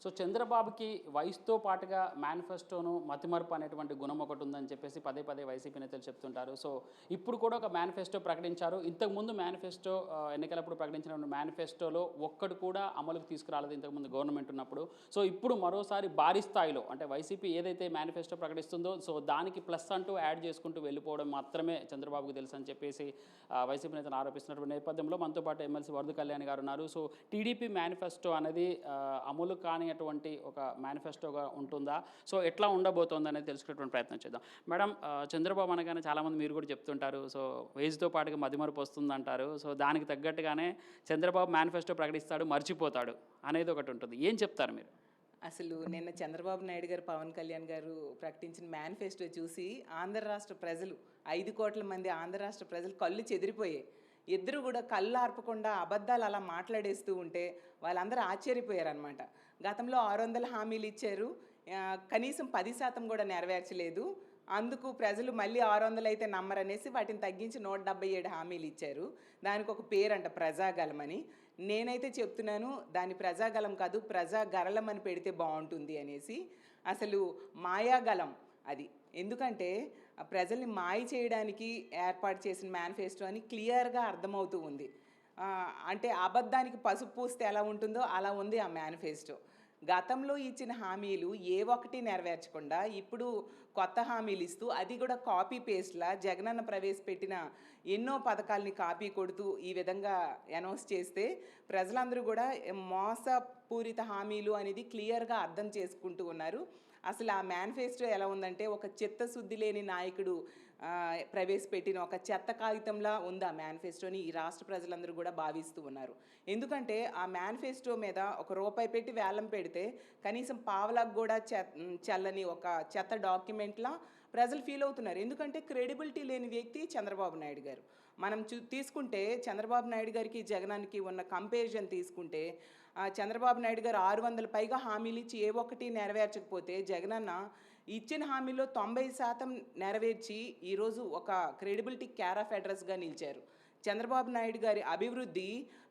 So చంద్రబాబుకి వయసుతో పాటుగా మేనిఫెస్టోను మతిమరుపు అనేటువంటి గుణం ఒకటి ఉందని చెప్పేసి పదే పదే వైసీపీ నేతలు చెప్తుంటారు. సో ఇప్పుడు కూడా ఒక మేనిఫెస్టో ప్రకటించారు. ఇంతకుముందు మేనిఫెస్టో ఎన్నికలప్పుడు ప్రకటించిన మేనిఫెస్టోలో ఒక్కడు కూడా అమలుకు తీసుకురాలేదు ఇంతకుముందు గవర్నమెంట్ ఉన్నప్పుడు. సో ఇప్పుడు మరోసారి భారీ స్థాయిలో అంటే వైసీపీ ఏదైతే మేనిఫెస్టో ప్రకటిస్తుందో సో దానికి ప్లస్ అంటూ యాడ్ చేసుకుంటూ వెళ్ళిపోవడం మాత్రమే చంద్రబాబుకు తెలుసు అని చెప్పేసి వైసీపీ నేతలు ఆరోపిస్తున్నటువంటి నేపథ్యంలో మనతో పాటు ఎమ్మెల్సీ వరద కళ్యాణ్ గారు ఉన్నారు. సో టీడీపీ మేనిఫెస్టో అనేది అమలు కాని అటువంటి ఒక మేనిఫెస్టోగా ఉంటుందా? సో ఎట్లా ఉండబోతోంది అనేది తెలుసుకునేటువంటి ప్రయత్నం చేద్దాం. మేడం, చంద్రబాబు అనగానే చాలామంది మీరు కూడా చెప్తుంటారు, సో ఏజ్తో పాటుగా మతిమరుపు వస్తుందంటారు. సో దానికి తగ్గట్టుగానే చంద్రబాబు మేనిఫెస్టో ప్రకటిస్తాడు, మర్చిపోతాడు అనేది ఒకటి ఉంటుంది. ఏం చెప్తారు మీరు? అసలు నిన్న చంద్రబాబు నాయుడు గారు, పవన్ కళ్యాణ్ గారు ప్రకటించిన మేనిఫెస్టో చూసి ఆంధ్ర రాష్ట్ర ప్రజలు 5 కోట్ల మంది ఆంధ్ర రాష్ట్ర ప్రజలు కళ్ళు చెదిరిపోయాయి. ఇద్దరు కూడా కళ్ళు ఆర్పకుండా అబద్ధాలు అలా మాట్లాడేస్తూ ఉంటే వాళ్ళందరూ ఆశ్చర్యపోయారనమాట. గతంలో 600 హామీలు ఇచ్చారు, కనీసం 10% కూడా నెరవేర్చలేదు. అందుకు ప్రజలు మళ్ళీ 600 అయితే నమ్మరనేసి వాటిని తగ్గించి 177 హామీలు ఇచ్చారు. దానికి ఒక పేరంట ప్రజాగలం అని. నేనైతే చెప్తున్నాను దాని ప్రజాగలం కాదు, ప్రజాగరళం అని పెడితే బాగుంటుంది అనేసి. అసలు మాయాగలం అది. ఎందుకంటే ప్రజల్ని మాయ చేయడానికి ఏర్పాటు చేసిన మేనిఫెస్టో అని క్లియర్గా అర్థమవుతూ ఉంది. అంటే అబద్ధానికి పసుపు పూస్తే ఎలా ఉంటుందో అలా ఉంది ఆ మేనిఫెస్టో. గతంలో ఇచ్చిన హామీలు ఏ ఒక్కటి నెరవేర్చకుండా ఇప్పుడు కొత్త హామీలు ఇస్తూ, అది కూడా కాపీ పేస్ట్లా జగనన్న ప్రవేశపెట్టిన ఎన్నో పథకాలని కాపీ కొడుతూ ఈ విధంగా అనౌన్స్ చేస్తే ప్రజలందరూ కూడా మోసపూరిత హామీలు అనేది క్లియర్గా అర్థం చేసుకుంటూ ఉన్నారు. అసలు ఆ మేనిఫెస్టో ఎలా ఉందంటే ఒక చిత్తశుద్ధి లేని నాయకుడు ప్రవేశపెట్టిన ఒక చెత్త కాగితంలా ఉంది ఆ మేనిఫెస్టోని ఈ రాష్ట్ర ప్రజలందరూ కూడా భావిస్తూ ఉన్నారు. ఎందుకంటే ఆ మేనిఫెస్టో మీద ₹1 పెట్టి వేలం పెడితే కనీసం పావలకు కూడా చల్లని ఒక చెత్త డాక్యుమెంట్లా ప్రజలు ఫీల్ అవుతున్నారు. ఎందుకంటే క్రెడిబిలిటీ లేని వ్యక్తి చంద్రబాబు నాయుడు గారు. మనం తీసుకుంటే చంద్రబాబు నాయుడు గారికి జగనానికి ఉన్న కంపారిజన్ తీసుకుంటే చంద్రబాబు నాయుడు గారు 600 పైగా హామీలు ఇచ్చి ఏ ఒక్కటి నెరవేర్చకపోతే జగనన్న ఇచ్చిన హామీలో 90% నెరవేర్చి ఈరోజు ఒక క్రెడిబిలిటీ కేర్ ఆఫ్ అడ్రస్గా నిలిచారు. చంద్రబాబు నాయుడు గారి అభివృద్ధి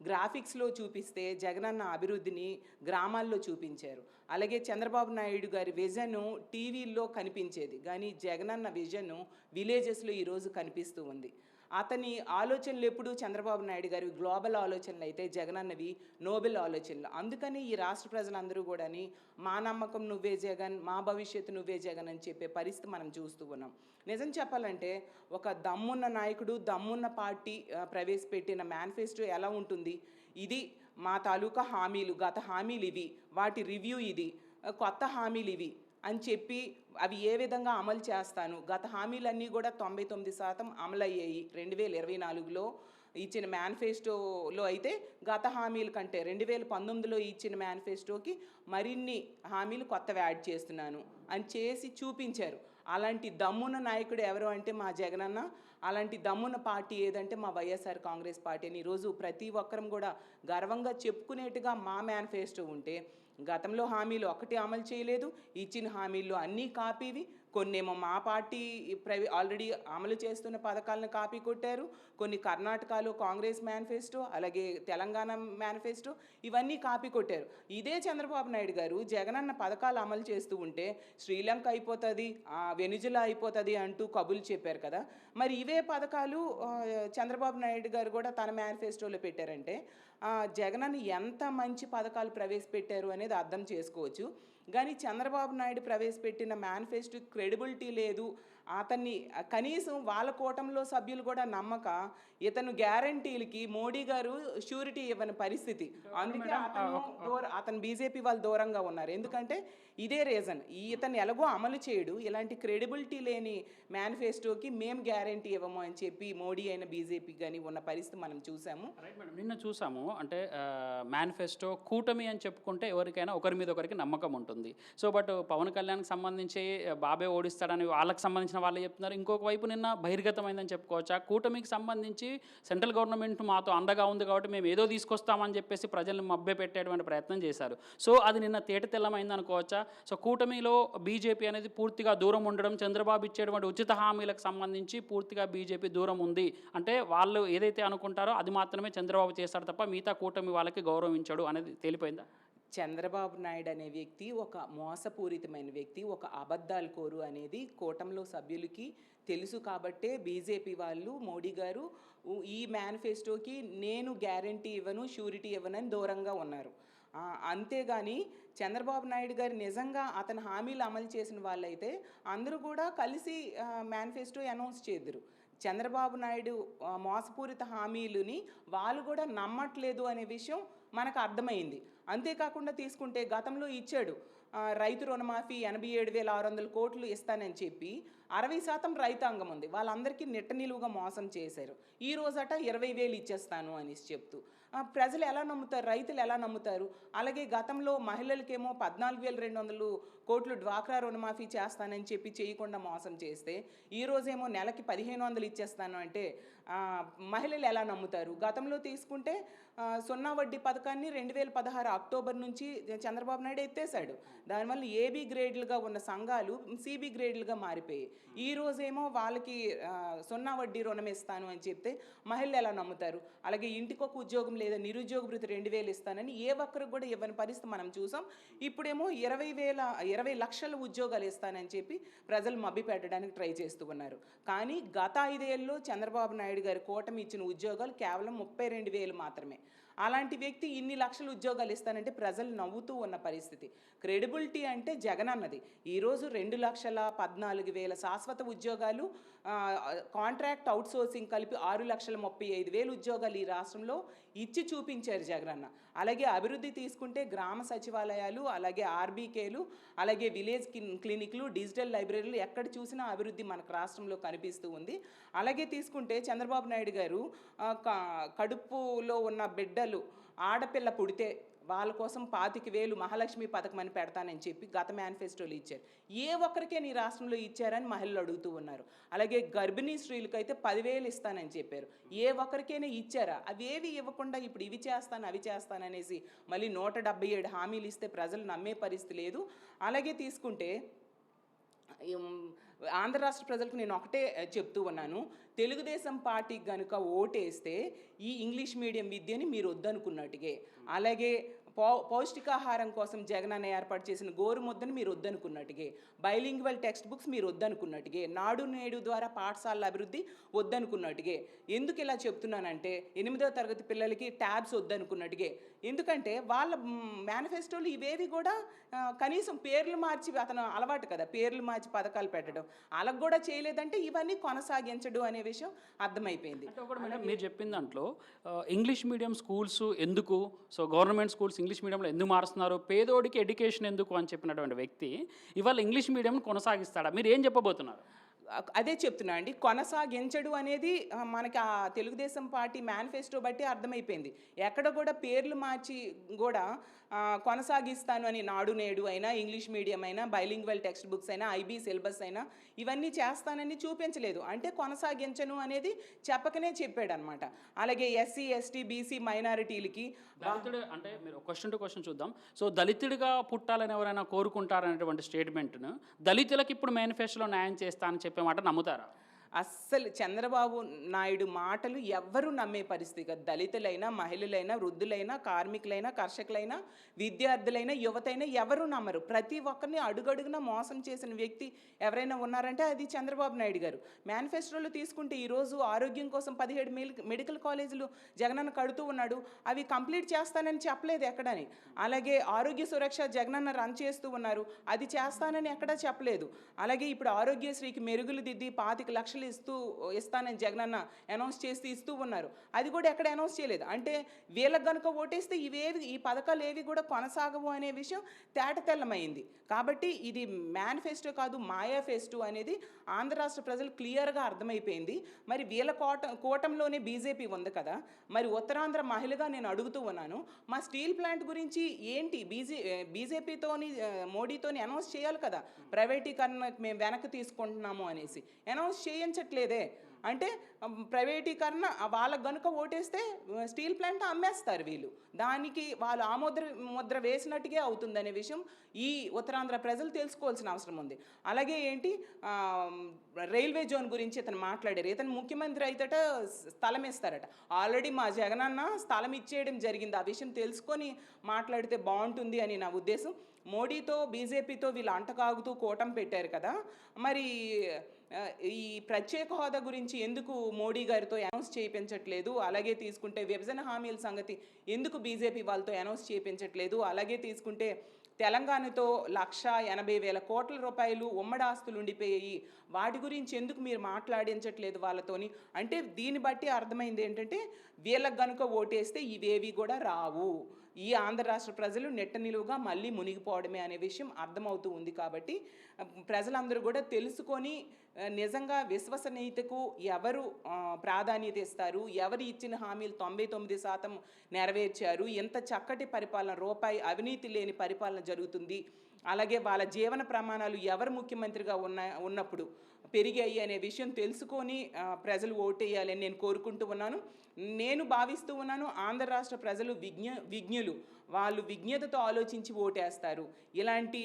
గ్రాఫిక్స్లో చూపిస్తే జగనన్న అభివృద్ధిని గ్రామాల్లో చూపించారు. అలాగే చంద్రబాబు నాయుడు గారి విజను టీవీల్లో కనిపించేది, కానీ జగనన్న విజను విలేజెస్లో ఈరోజు కనిపిస్తూ ఉంది. అతని ఆలోచనలు ఎప్పుడు చంద్రబాబు నాయుడు గారి గ్లోబల్ ఆలోచనలు అయితే జగనన్నవి నోబెల్ ఆలోచనలు. అందుకని ఈ రాష్ట్ర ప్రజలందరూ కూడా మా నమ్మకం నువ్వే జగన్, మా భవిష్యత్తు నువ్వే జగన్ అని చెప్పే పరిస్థితి మనం చూస్తూ ఉన్నాం. నిజం చెప్పాలంటే ఒక దమ్మున్న నాయకుడు, దమ్మున్న పార్టీ ప్రవేశపెట్టిన మేనిఫెస్టో ఎలా ఉంటుంది? ఇది మా తాలూకా హామీలు, గత హామీలు ఇవి, వాటి రివ్యూ ఇది, కొత్త హామీలు ఇవి అని చెప్పి అవి ఏ విధంగా అమలు చేస్తాను. గత హామీలన్నీ కూడా 99% అమలయ్యాయి 2024లో ఇచ్చిన మేనిఫెస్టోలో. అయితే గత హామీల కంటే 2019లో ఇచ్చిన మేనిఫెస్టోకి మరిన్ని హామీలు కొత్తవి యాడ్ చేస్తున్నాను అని చేసి చూపించారు. అలాంటి దమ్మున్న నాయకుడు ఎవరు అంటే మా జగనన్న. అలాంటి దమ్మున్న పార్టీ ఏదంటే మా వైఎస్ఆర్ కాంగ్రెస్ పార్టీ అని ఈరోజు ప్రతి ఒక్కరం కూడా గర్వంగా చెప్పుకునేట్టుగా మా మేనిఫెస్టో ఉంటే, గతంలో హామీలు ఒకటి అమలు చేయలేదు, ఇచ్చిన హామీల్లో అన్నీ కాపీవి. కొన్నేమో మా పార్టీ ఆల్రెడీ అమలు చేస్తున్న పథకాలను కాపీ కొట్టారు, కొన్ని కర్ణాటకలో కాంగ్రెస్ మేనిఫెస్టో, అలాగే తెలంగాణ మేనిఫెస్టో, ఇవన్నీ కాపీ కొట్టారు. ఇదే చంద్రబాబు నాయుడు గారు జగనన్న పథకాలు అమలు చేస్తూ ఉంటే శ్రీలంక అయిపోతుంది, వెనుజులా అయిపోతుంది అంటూ కబుర్లు చెప్పారు కదా. మరి ఇవే పథకాలు చంద్రబాబు నాయుడు గారు కూడా తన మేనిఫెస్టోలో పెట్టారంటే జగనన్న ఎంత మంచి పథకాలు ప్రవేశపెట్టారు అనేది అర్థం చేసుకోవచ్చు. కానీ చంద్రబాబు నాయుడు ప్రవేశపెట్టిన మేనిఫెస్టో క్రెడిబిలిటీ లేదు. అతన్ని కనీసం వాళ్ళ కూటమిలో సభ్యులు కూడా నమ్మక ఇతను గ్యారంటీలకి మోడీ గారు షూరిటీ ఇవ్వని పరిస్థితి. అందుకే అతను బీజేపీ వాళ్ళు దూరంగా ఉన్నారు. ఎందుకంటే ఇదే రీజన్, ఇతను ఎలాగో అమలు చేయడు, ఇలాంటి క్రెడిబిలిటీ లేని మేనిఫెస్టోకి మేము గ్యారంటీ ఇవ్వము అని చెప్పి మోడీ అయిన బీజేపీ కానీ ఉన్న పరిస్థితి మనం చూసాము. రైట్ మేడం, నిన్న చూసాము. అంటే మేనిఫెస్టో కూటమి అని చెప్పుకుంటే ఎవరికైనా ఒకరి మీద ఒకరికి నమ్మకం ఉంటుంది. సో బట్ పవన్ కళ్యాణ్కి సంబంధించి బాబే ఓడిస్తాడని వాళ్ళకి సంబంధించిన వాళ్ళు చెప్తున్నారు. ఇంకొక వైపు నిన్న బహిర్గతమైందని చెప్పుకోవచ్చు. ఆ కూటమికి సంబంధించి సెంట్రల్ గవర్నమెంట్ మాతో అండగా ఉంది కాబట్టి మేము ఏదో తీసుకొస్తామని చెప్పేసి ప్రజల్ని మభ్యపెట్టేటువంటి ప్రయత్నం చేశారు. సో అది నిన్న తేటతెల్లమైంది అనుకోవచ్చా? సో కూటమిలో బీజేపీ అనేది పూర్తిగా దూరం ఉండడం, చంద్రబాబు ఇచ్చేటువంటి ఉచిత హామీలకు సంబంధించి పూర్తిగా బీజేపీ దూరం ఉంది అంటే వాళ్ళు ఏదైతే అనుకుంటారో అది మాత్రమే చంద్రబాబు చేస్తాడు తప్ప మిగతా కూటమి వాళ్ళకి గౌరవించాడు అనేది తేలిపోయిందా? చంద్రబాబు నాయుడు అనే వ్యక్తి ఒక మోసపూరితమైన వ్యక్తి, ఒక అబద్ధాల కోరు అనేది కూటమిలో సభ్యులకి తెలుసు కాబట్టే బీజేపీ వాళ్ళు, మోడీ గారు ఈ మేనిఫెస్టోకి నేను గ్యారంటీ ఇవ్వను, షూరిటీ ఇవ్వనని దూరంగా ఉన్నారు. అంతేగాని చంద్రబాబు నాయుడు గారు నిజంగా అతని హామీలు అమలు చేసిన వాళ్ళైతే అందరూ కూడా కలిసి మేనిఫెస్టో అనౌన్స్ చేద్దరు. చంద్రబాబు నాయుడు మోసపూరిత హామీలని వాళ్ళు కూడా నమ్మట్లేదు అనే విషయం మనకు అర్థమైంది. అంతేకాకుండా తీసుకుంటే గతంలో ఇచ్చాడు రైతు రుణమాఫీ 87,600 కోట్లు ఇస్తానని చెప్పి 60% రైతాంగం ఉంది, వాళ్ళందరికీ నిట్ట నిలువుగా మోసం చేశారు. ఈ రోజట 20,000 ఇచ్చేస్తాను అనేసి చెప్తూ ప్రజలు ఎలా నమ్ముతారు, రైతులు ఎలా నమ్ముతారు? అలాగే గతంలో మహిళలకేమో 14,200 కోట్లు డ్వాక్రా రుణమాఫీ చేస్తానని చెప్పి చేయకుండా మోసం చేస్తే ఈరోజేమో నెలకి 1,500 ఇచ్చేస్తాను అంటే మహిళలు ఎలా నమ్ముతారు? గతంలో తీసుకుంటే సున్నా వడ్డీ పథకాన్ని 2016 అక్టోబర్ నుంచి చంద్రబాబు నాయుడు ఎత్తేసాడు. దానివల్ల ఏబీ గ్రేడ్లుగా ఉన్న సంఘాలు సిబి గ్రేడ్లుగా మారిపోయాయి. ఈ రోజేమో వాళ్ళకి సున్నా వడ్డీ రుణం ఇస్తాను అని చెప్తే మహిళలు ఎలా నమ్ముతారు? అలాగే ఇంటికొక ఉద్యోగం లేదా నిరుద్యోగ భృతి 2,000 ఇస్తానని ఏ ఒక్కరికి కూడా ఇవ్వని పరిస్థితి మనం చూసాం. ఇప్పుడేమో 20 లక్షల ఉద్యోగాలు ఇస్తానని చెప్పి ప్రజలు మభ్య పెట్టడానికి ట్రై చేస్తూ ఉన్నారు. కానీ గత 5 ఏళ్ళలో చంద్రబాబు నాయుడు గారి కూటమి ఇచ్చిన ఉద్యోగాలు కేవలం 32,000 మాత్రమే. అలాంటి వ్యక్తి ఇన్ని లక్షల ఉద్యోగాలు ఇస్తానంటే ప్రజలు నవ్వుతూ ఉన్న పరిస్థితి. క్రెడిబిలిటీ అంటే జగన్ అన్నది. ఈరోజు 2,14,000 శాశ్వత ఉద్యోగాలు, కాంట్రాక్ట్ అవుట్సోర్సింగ్ కలిపి 6,35,000 ఉద్యోగాలు ఈ రాష్ట్రంలో ఇచ్చి చూపించారు జగనన్న. అలాగే అభివృద్ధి తీసుకుంటే గ్రామ సచివాలయాలు, అలాగే ఆర్బీకేలు, అలాగే విలేజ్ క్లినిక్లు, డిజిటల్ లైబ్రరీలు ఎక్కడ చూసినా అభివృద్ధి మనకు రాష్ట్రంలో కనిపిస్తూ ఉంది. అలాగే తీసుకుంటే చంద్రబాబు నాయుడు గారు కడుపులో ఉన్న బిడ్డలు ఆడపిల్ల పుడితే వాళ్ళ కోసం 25,000 మహాలక్ష్మి పథకం అని పెడతానని చెప్పి గత మేనిఫెస్టోలు ఇచ్చారు. ఏ ఒక్కరికే నీ రాష్ట్రంలో ఇచ్చారని మహిళలు అడుగుతూ ఉన్నారు. అలాగే గర్భిణీ స్త్రీలకైతే 10,000 ఇస్తానని చెప్పారు. ఏ ఒక్కరికైనా ఇచ్చారా? అవేవి ఇవ్వకుండా ఇప్పుడు ఇవి చేస్తాను అవి చేస్తాననేసి మళ్ళీ 177 హామీలు ఇస్తే ప్రజలు నమ్మే పరిస్థితి లేదు. అలాగే తీసుకుంటే ఆంధ్ర రాష్ట్ర ప్రజలకు నేను ఒకటే చెప్తూ ఉన్నాను, తెలుగుదేశం పార్టీకి కనుక ఓటేస్తే ఈ ఇంగ్లీష్ మీడియం విద్యని మీరు వద్దనుకున్నట్టుగే, అలాగే పౌష్టికాహారం కోసం జగనన్న ఏర్పాటు చేసిన గోరు ముద్దను మీరు వద్దనుకున్నట్టుగే, బైలింగ్వల్ టెక్స్ట్ బుక్స్ మీరు వద్దనుకున్నట్టుగే, నాడు నేడు ద్వారా పాఠశాలల అభివృద్ధి వద్దనుకున్నట్టుగే. ఎందుకు ఇలా చెప్తున్నానంటే 8వ తరగతి పిల్లలకి ట్యాబ్స్ వద్దనుకున్నట్టుగే. ఎందుకంటే వాళ్ళ మేనిఫెస్టోలు ఇవేవి కూడా కనీసం పేర్లు మార్చి, అతను అలవాటు కదా పేర్లు మార్చి పథకాలు పెట్టడం, అలాగ కూడా చేయలేదంటే ఇవన్నీ కొనసాగించడు అనే విషయం అర్థమైపోయింది. అంటే ఒకటి మేడం మీరు చెప్పిన దాంట్లో ఇంగ్లీష్ మీడియం స్కూల్స్ ఎందుకు, సో గవర్నమెంట్ స్కూల్స్ ఇంగ్లీష్ మీడియంలో ఎందుకు మారుస్తున్నారు, పేదోడికి ఎడ్యుకేషన్ ఎందుకు అని చెప్పినటువంటి వ్యక్తి ఇవాళ ఇంగ్లీష్ మీడియం కొనసాగిస్తాడా? మీరు ఏం చెప్పబోతున్నారు? అదే చెప్తున్నా అండి, కొనసాగించడు అనేది మనకి ఆ తెలుగుదేశం పార్టీ మేనిఫెస్టో బట్టి అర్థమైపోయింది. ఎక్కడ కూడా పేర్లు మార్చి కూడా కొనసాగిస్తాను అని, నాడు నేడు అయినా, ఇంగ్లీష్ మీడియం అయినా, బైలింగ్వల్ టెక్స్ట్ బుక్స్ అయినా, ఐబీ సిలబస్ అయినా ఇవన్నీ చేస్తానని చూపించలేదు. అంటే కొనసాగించను అనేది చెప్పకనే చెప్పాడు అనమాట. అలాగే ఎస్సీ ఎస్టీ బీసీ మైనారిటీలకి దళితుడు అంటే మీరు క్వశ్చన్ టు క్వశ్చన్ చూద్దాం. సో దళితుడిగా పుట్టాలని ఎవరైనా కోరుకుంటారనేటువంటి స్టేట్మెంట్ను దళితులకు ఇప్పుడు మేనిఫెస్టోలో న్యాయం చేస్తా అని చెప్పే మాట నమ్ముతారా? అస్సలు చంద్రబాబు నాయుడు మాటలు ఎవ్వరూ నమ్మే పరిస్థితి కాదు. దళితులైనా, మహిళలైనా, వృద్ధులైనా, కార్మికులైనా, కర్షకులైనా, విద్యార్థులైనా, యువతైనా ఎవరూ నమ్మరు. ప్రతి ఒక్కరిని అడుగడుగునా మోసం చేసిన వ్యక్తి ఎవరైనా ఉన్నారంటే అది చంద్రబాబు నాయుడు గారు. మేనిఫెస్టోలో తీసుకుంటే ఈరోజు ఆరోగ్యం కోసం 17 మెడికల్ కాలేజీలు జగనన్న కడుతూ ఉన్నాడు. అవి కంప్లీట్ చేస్తానని చెప్పలేదు ఎక్కడని. అలాగే ఆరోగ్య సురక్ష జగనన్న రన్ చేస్తూ ఉన్నారు, అది చేస్తానని ఎక్కడా చెప్పలేదు. అలాగే ఇప్పుడు ఆరోగ్యశ్రీకి మెరుగులు దిద్ది 25 లక్షలు ఇస్తానని జగనన్న అనౌన్స్ చేసి ఇస్తూ ఉన్నారు, అది కూడా ఎక్కడ అనౌన్స్ చేయలేదు. అంటే వీళ్ళకి కనుక ఓటేస్తే ఈ పథకాలు ఏవి కూడా కొనసాగవు అనే విషయం తేటతెల్లమైంది. కాబట్టి ఇది మేనిఫెస్టో కాదు, మాయాఫెస్టో అనేది ఆంధ్ర రాష్ట్ర ప్రజలు క్లియర్గా అర్థమైపోయింది. మరి వీళ్ళ కూటంలోనే బీజేపీ ఉంది కదా, మరి ఉత్తరాంధ్ర మహిళగా నేను అడుగుతూ ఉన్నాను, మా స్టీల్ ప్లాంట్ గురించి ఏంటి బీజేపీతోని మోడీతోని అనౌన్స్ చేయాలి కదా, ప్రైవేటీకరణ మేము వెనక్కి తీసుకుంటున్నాము అనేసి అనౌన్స్ చేయించట్లేదే. అంటే ప్రైవేటీకరణ వాళ్ళకు గనుక ఓటేస్తే స్టీల్ ప్లాంట్ అమ్మేస్తారు వీళ్ళు, దానికి వాళ్ళు ముద్ర వేసినట్టుగా అవుతుందనే విషయం ఈ ఉత్తరాంధ్ర ప్రజలు తెలుసుకోవాల్సిన అవసరం ఉంది. అలాగే ఏంటి రైల్వే జోన్ గురించి ఇతను మాట్లాడారు. ఇతను ముఖ్యమంత్రి అయితేట స్థలం ఇస్తారట. ఆల్రెడీ మా జగనన్న స్థలం ఇచ్చేయడం జరిగింది. ఆ విషయం తెలుసుకొని మాట్లాడితే బాగుంటుంది అని నా ఉద్దేశం. మోడీతో బీజేపీతో వీళ్ళు అంటకాగుతూ కూటమి పెట్టారు కదా, మరి ఈ ప్రత్యేక హోదా గురించి ఎందుకు మోడీ గారితో అనౌన్స్ చేయించట్లేదు? అలాగే తీసుకుంటే విభజన హామీల సంగతి ఎందుకు బీజేపీ వాళ్ళతో అనౌన్స్ చేయించట్లేదు? అలాగే తీసుకుంటే తెలంగాణతో 1,80,000 కోట్ల రూపాయలు ఉమ్మడి ఆస్తులు ఉండిపోయాయి, వాటి గురించి ఎందుకు మీరు మాట్లాడించట్లేదు వాళ్ళతోని? అంటే దీన్ని బట్టి అర్థమైంది ఏంటంటే వీళ్ళకి కనుక ఓటేస్తే ఇవేవి కూడా రావు, ఈ ఆంధ్ర రాష్ట్ర ప్రజలు నెట్ట నిలువుగా మళ్ళీ మునిగిపోవడమే అనే విషయం అర్థమవుతూ ఉంది. కాబట్టి ప్రజలందరూ కూడా తెలుసుకొని నిజంగా విశ్వసనీయతకు ఎవరు ప్రాధాన్యత ఇస్తారు, ఎవరు ఇచ్చిన హామీలు 99% నెరవేర్చారు, ఎంత చక్కటి పరిపాలన, రూపాయి అవినీతి లేని పరిపాలన జరుగుతుంది, అలాగే వాళ్ళ జీవన ప్రమాణాలు ఎవరు ముఖ్యమంత్రిగా ఉన్నప్పుడు పెరిగాయి అనే విషయం తెలుసుకొని ప్రజలు ఓటేయాలని నేను కోరుకుంటూ ఉన్నాను. నేను భావిస్తూ ఉన్నాను ఆంధ్ర రాష్ట్ర ప్రజలు విజ్ఞులు, వాళ్ళు విజ్ఞతతో ఆలోచించి ఓటేస్తారు. ఇలాంటి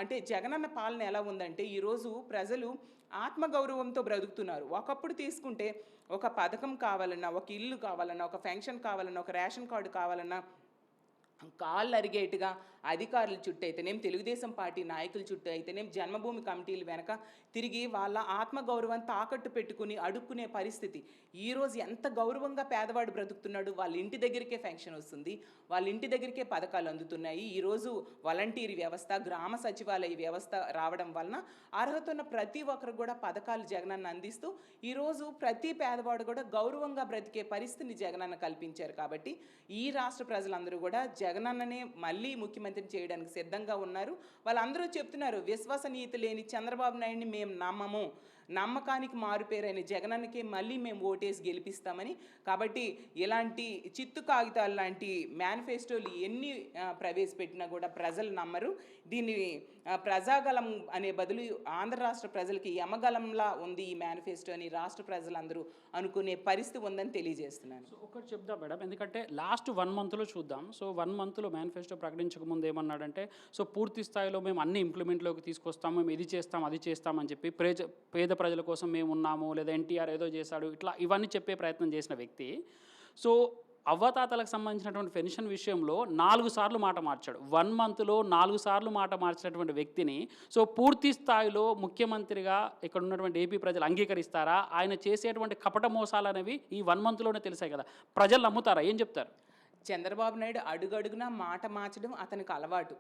అంటే జగనన్న పాలన ఎలా ఉందంటే ఈరోజు ప్రజలు ఆత్మగౌరవంతో బ్రతుకుతున్నారు. ఒకప్పుడు తీసుకుంటే ఒక పథకం కావాలన్నా, ఒక ఇల్లు కావాలన్నా, ఒక పెన్షన్ కావాలన్నా, ఒక రేషన్ కార్డు కావాలన్నా కాళ్ళు అరిగేట్టుగా అధికారుల చుట్టూ అయితేనేం, తెలుగుదేశం పార్టీ నాయకుల చుట్టూ అయితేనేం, జన్మభూమి కమిటీలు వెనక తిరిగి వాళ్ళ ఆత్మగౌరవాన్ని తాకట్టు పెట్టుకుని అడుక్కునే పరిస్థితి. ఈరోజు ఎంత గౌరవంగా పేదవాడు బ్రతుకుతున్నాడు, వాళ్ళ ఇంటి దగ్గరికే పెన్షన్ వస్తుంది, వాళ్ళ ఇంటి దగ్గరికే పథకాలు అందుతున్నాయి. ఈరోజు వాలంటీర్ వ్యవస్థ, గ్రామ సచివాలయ వ్యవస్థ రావడం వలన అర్హత ఉన్న ప్రతి ఒక్కరు కూడా పథకాలు జగనన్న అందిస్తూ ఈరోజు ప్రతి పేదవాడు కూడా గౌరవంగా బ్రతికే పరిస్థితిని జగనన్న కల్పించారు. కాబట్టి ఈ రాష్ట్ర ప్రజలందరూ కూడా జగనన్ననే మళ్ళీ ముఖ్యమంత్రిని చేయడానికి సిద్ధంగా ఉన్నారు. వాళ్ళందరూ చెప్తున్నారు విశ్వసనీయత లేని చంద్రబాబు నాయుడిని మేము నమ్మము, నమ్మకానికి మారుపేరైన జగనన్నకే మళ్ళీ మేము ఓటేసి గెలిపిస్తామని. కాబట్టి ఇలాంటి చిత్తు కాగితాలు లాంటి మేనిఫెస్టోలు ఎన్ని ప్రవేశపెట్టినా కూడా ప్రజలు నమ్మరు. దీన్ని ప్రజాగలం అనే బదులు ఆంధ్ర రాష్ట్ర ప్రజలకి యమగలంలా ఉంది ఈ మేనిఫెస్టో అని రాష్ట్ర ప్రజలందరూ అనుకునే పరిస్థితి ఉందని తెలియజేస్తున్నాను. సో ఒకటి చెప్దాం మేడం, ఎందుకంటే లాస్ట్ 1 మంత్లో చూద్దాం. సో 1 మంత్లో మేనిఫెస్టో ప్రకటించక ముందు ఏమన్నాడంటే సో పూర్తి స్థాయిలో మేము అన్ని ఇంప్లిమెంట్లోకి తీసుకొస్తాము, మేము ఇది చేస్తాం అది చేస్తామని చెప్పి పేద ప్రజల కోసం మేము ఉన్నాము, లేదా ఎన్టీఆర్ ఏదో చేశాడు, ఇట్లా ఇవన్నీ చెప్పే ప్రయత్నం చేసిన వ్యక్తి సో అవ్వతాతలకు సంబంధించినటువంటి పెన్షన్ విషయంలో 4 సార్లు మాట మార్చాడు. 1 మంత్లో 4 సార్లు మాట మార్చినటువంటి వ్యక్తిని సో పూర్తి స్థాయిలో ముఖ్యమంత్రిగా ఇక్కడ ఉన్నటువంటి ఏపీ ప్రజలు అంగీకరిస్తారా? ఆయన చేసేటువంటి కపట మోసాలు అనేవి ఈ 1 మంత్లోనే తెలిసాయి కదా, ప్రజలు నమ్ముతారా? ఏం చెప్తారు? చంద్రబాబు నాయుడు అడుగడుగునా మాట మార్చడం అతనికి అలవాటు.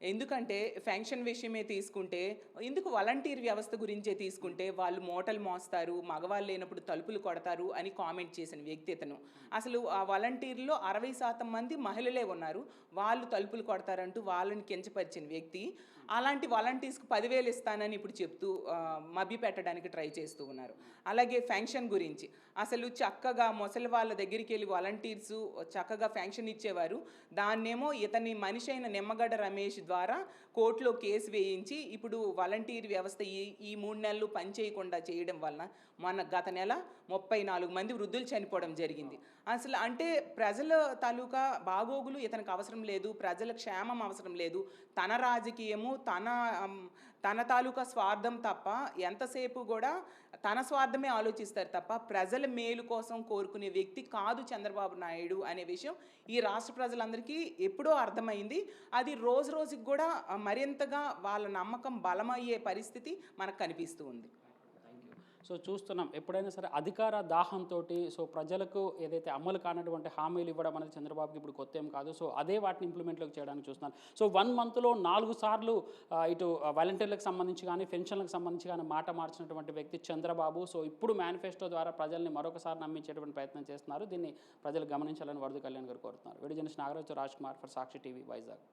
ఎందుకంటే పెన్షన్ విషయమే తీసుకుంటే, ఎందుకు వాలంటీర్ వ్యవస్థ గురించే తీసుకుంటే వాళ్ళు మూటలు మోస్తారు, మగవాళ్ళు లేనప్పుడు తలుపులు కొడతారు అని కామెంట్ చేసిన వ్యక్తి ఇతను. అసలు ఆ వాలంటీర్లో 60% మంది మహిళలే ఉన్నారు, వాళ్ళు తలుపులు కొడతారంటూ వాళ్ళని కించపరిచిన వ్యక్తి. అలాంటి వాలంటీర్స్కి 10,000 ఇస్తానని ఇప్పుడు చెప్తూ మభ్య పెట్టడానికి ట్రై చేస్తూ ఉన్నారు. అలాగే పెన్షన్ గురించి అసలు చక్కగా ముసలి వాళ్ళ దగ్గరికి వెళ్ళి వాలంటీర్సు చక్కగా పెన్షన్ ఇచ్చేవారు, దాన్నేమో ఇతని మనిషి అయిన నిమ్మగడ్డ రమేష్ ద్వారా కోర్టులో కేసు వేయించి ఇప్పుడు వాలంటీర్ వ్యవస్థ ఈ 3 నెలలు పనిచేయకుండా చేయడం వలన గత నెల 34 మంది వృద్ధులు చనిపోవడం జరిగింది. అసలు అంటే ప్రజల తాలూకా బాగోగులు ఇతనికి అవసరం లేదు, ప్రజల క్షేమం అవసరం లేదు, తన రాజకీయము తన తాలూకా స్వార్థం తప్ప, ఎంతసేపు కూడా తన స్వార్థమే ఆలోచిస్తారు తప్ప ప్రజల మేలు కోసం కోరుకునే వ్యక్తి కాదు చంద్రబాబు నాయుడు అనే విషయం ఈ రాష్ట్ర ప్రజలందరికీ ఎప్పుడో అర్థమైంది. అది రోజు రోజుకి కూడా మరింతగా వాళ్ళ నమ్మకం బలమయ్యే పరిస్థితి మనకు కనిపిస్తూ ఉంది. సో చూస్తున్నాం ఎప్పుడైనా సరే అధికార దాహంతో సో ప్రజలకు ఏదైతే అమలు కానటువంటి హామీలు ఇవ్వడం అనేది చంద్రబాబుకి ఇప్పుడు కొత్త ఏం కాదు. సో అదే వాటిని ఇంప్లిమెంట్లోకి చేయడానికి చూస్తున్నాను. సో 1 మంత్లో 4 సార్లు ఇటు వాలంటీర్లకు సంబంధించి కానీ పెన్షన్లకు సంబంధించి కానీ మాట మార్చినటువంటి వ్యక్తి చంద్రబాబు. సో ఇప్పుడు మేనిఫెస్టో ద్వారా ప్రజల్ని మరొకసారి నమ్మించేటువంటి ప్రయత్నం చేస్తున్నారు. దీన్ని ప్రజలు గమనించాలని వరద కళ్యాణ్ గారు కోరుతున్నారు. Video journalist Nagaraju Raj Kumar for Sakshi TV, Vizag.